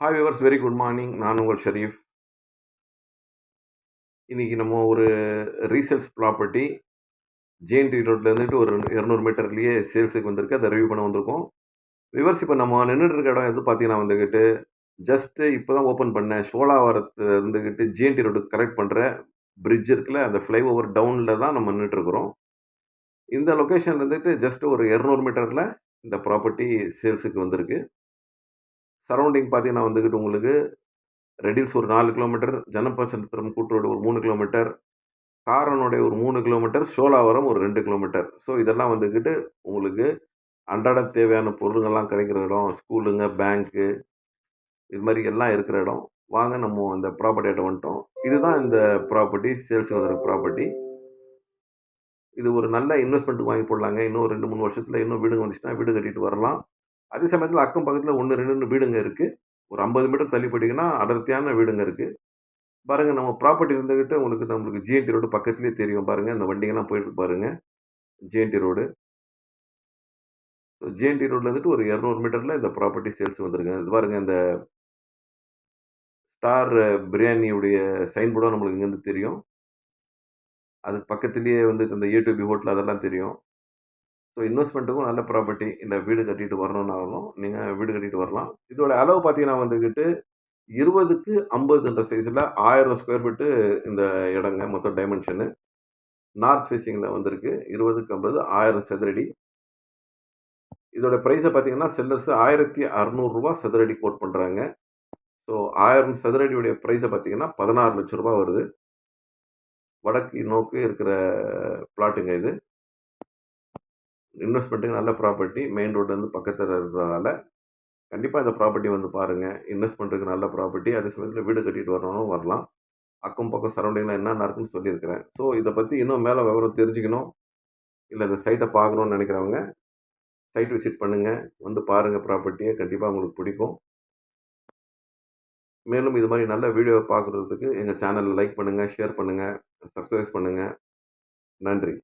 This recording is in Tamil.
Hi viewers, very good morning. நான் உங்கள் ஷரீஃப். இன்னைக்கு நம்ம ஒரு ரீசேல்ஸ் ப்ராப்பர்ட்டி ஜேஎன்டி ரோட்ல இருந்துட்டு ஒரு 200 மீட்டர்லயே சேல்ஸுக்கு வந்திருக்கு. அதை ரிவ்யூ பண்ண வந்திருக்கோம். விவர்ஸ், இப்போ நம்ம நின்னுட்டு இருக்க இடம் எது பார்த்தீங்கன்னா வந்துகிட்டு, ஜஸ்ட் இப்போ தான் ஓப்பன் பண்ணேன். ஷோலாவரத்துல இருந்துகிட்டு ஜேஎன்டி ரோடுக்கு கனெக்ட் பண்ற பிரிட்ஜ் இருக்குல்ல, அந்த ஃப்ளைஓவர் டவுன்ல தான் நம்ம நின்னுட்டு இருக்கிறோம். இந்த லொகேஷன்ல இருந்துட்டு ஜஸ்ட் ஒரு 200 மீட்டர்ல இந்த ப்ராப்பர்ட்டி சேல்ஸுக்கு வந்திருக்கு. சரவுண்டிங் பார்த்தீங்கன்னா வந்துகிட்டு உங்களுக்கு ரெடில்ஸ் ஒரு 4 கிலோமீட்டர், ஜனபசந்திரம் கூட்ரோடு ஒரு 3 கிலோமீட்டர், காரனுடைய ஒரு 3 கிலோமீட்டர், ஷோலாவரம் ஒரு 2 கிலோமீட்டர். ஸோ இதெல்லாம் வந்துக்கிட்டு உங்களுக்கு அன்றாட தேவையான பொருளுங்கள்லாம் கிடைக்கிற இடம். ஸ்கூலுங்க, பேங்க்கு இது மாரி எல்லாம் இருக்கிற இடம். வாங்க நம்ம இந்த ப்ராப்பர்ட்டியாட்ட வந்துட்டோம். இதுதான் இந்த ப்ராப்பர்ட்டி, சேல்ஸ்க்கு வந்திருக்க ப்ராப்பர்ட்டி. இது ஒரு நல்ல இன்வெஸ்ட்மென்ட்க்கு வாங்கி போடலாங்க. இன்னும் 2, 3 வருஷத்துல இன்னும் வீடுங்க வந்துச்சுன்னா வீடு கட்டிட்டு வரலாம். அதே சமயத்துல அக்கம் பக்கத்துல 1, 2ன்னு வீடுங்க இருக்கு. ஒரு 50 மீட்டர் தள்ளி போயிட்டீங்கன்னா அடர்த்தியான வீடுங்க இருக்கு. பாருங்க, நம்ம ப்ராப்பர்ட்டி இருந்துகிட்டு நம்மளுக்கு ஜிஎன்டி ரோடு பக்கத்திலேயே தெரியும் பாருங்க. இந்த வண்டிங்கலாம் போயிருக்கு பாருங்க. GND road. ஜிஎன்டி ரோட்ல இருந்துட்டு ஒரு 200 மீட்டர்ல இந்த ப்ராப்பர்ட்டி சேல்ஸ் வந்திருக்கு. இது பாருங்க, இந்த ஸ்டார் பிரியாணியுடைய சைன் போர்டும் நம்மளுக்கு இங்கேருந்து தெரியும். அதுக்கு பக்கத்திலேயே வந்து இந்த ஏ2பி ஹோட்டல் அதெல்லாம் தெரியும். ஸோ இன்வெஸ்ட்மென்ட்டுக்கும் நல்ல ப்ராப்பர்ட்டி. இல்ல வீடு கட்டிட்டு வரணும்னாலும் நீங்க வீடு கட்டிட்டு வரலாம். இதோட அளவு பார்த்தீங்கன்னா வந்துகிட்டு 20க்கு 50ன்ற சைஸ்ல 1000 ஸ்கொயர் ஃபீட் இந்த இடங்க மொத்தம் டைமென்ஷனு. நார்த் ஃபேசிங்ல வந்திருக்கு. 20க்கு 50 1000 சதுரடி. இதோட பிரைஸ பார்த்தீங்கன்னா, செல்லர்ஸ் ரூ. 1600 சதுரடி கோட் பண்றாங்க. ஸோ 1000 சதுரடியுடைய பிரைஸ பார்த்தீங்கன்னா, ரூ. 16,00,000 வருது. வடக்கு நோக்கி இருக்கிற பிளாட்டுங்க இது. இன்வெஸ்ட்மென்ட்க்கு நல்ல ப்ராப்பர்ட்டி. மெயின் ரோட்லருந்து பக்கத்துல இருக்கிறதால, கண்டிப்பா இந்த ப்ராப்பர்ட்டி வந்து பாருங்க. இன்வெஸ்ட்மென்ட்க்கு நல்ல ப்ராப்பர்ட்டி. அதே சமயத்துல வீடு கட்டிட்டு வரணும்னாலும் வரலாம். அக்கம் பக்கம் சரவுண்டிங்ல என்னென்ன இருக்குன்னு சொல்லியிருக்கிறேன். ஸோ இத பத்தி இன்னும் மேல விவரம் தெரிஞ்சுக்கணும், இல்ல இந்த சைட்ட பார்க்கணும்னு நெனைக்கிறவங்க, சைட் விசிட் பண்ணுங்க. வந்து பாருங்க ப்ராப்பர்ட்டிய. கண்டிப்பா உங்களுக்கு பிடிக்கும். மேலும் இது மாரி நல்ல வீடியோவ பார்க்குறதுக்கு எங்க சேனல லைக் பண்ணுங்க, ஷேர் பண்ணுங்க, சப்ஸ்கிரைப் பண்ணுங்க. நன்றி.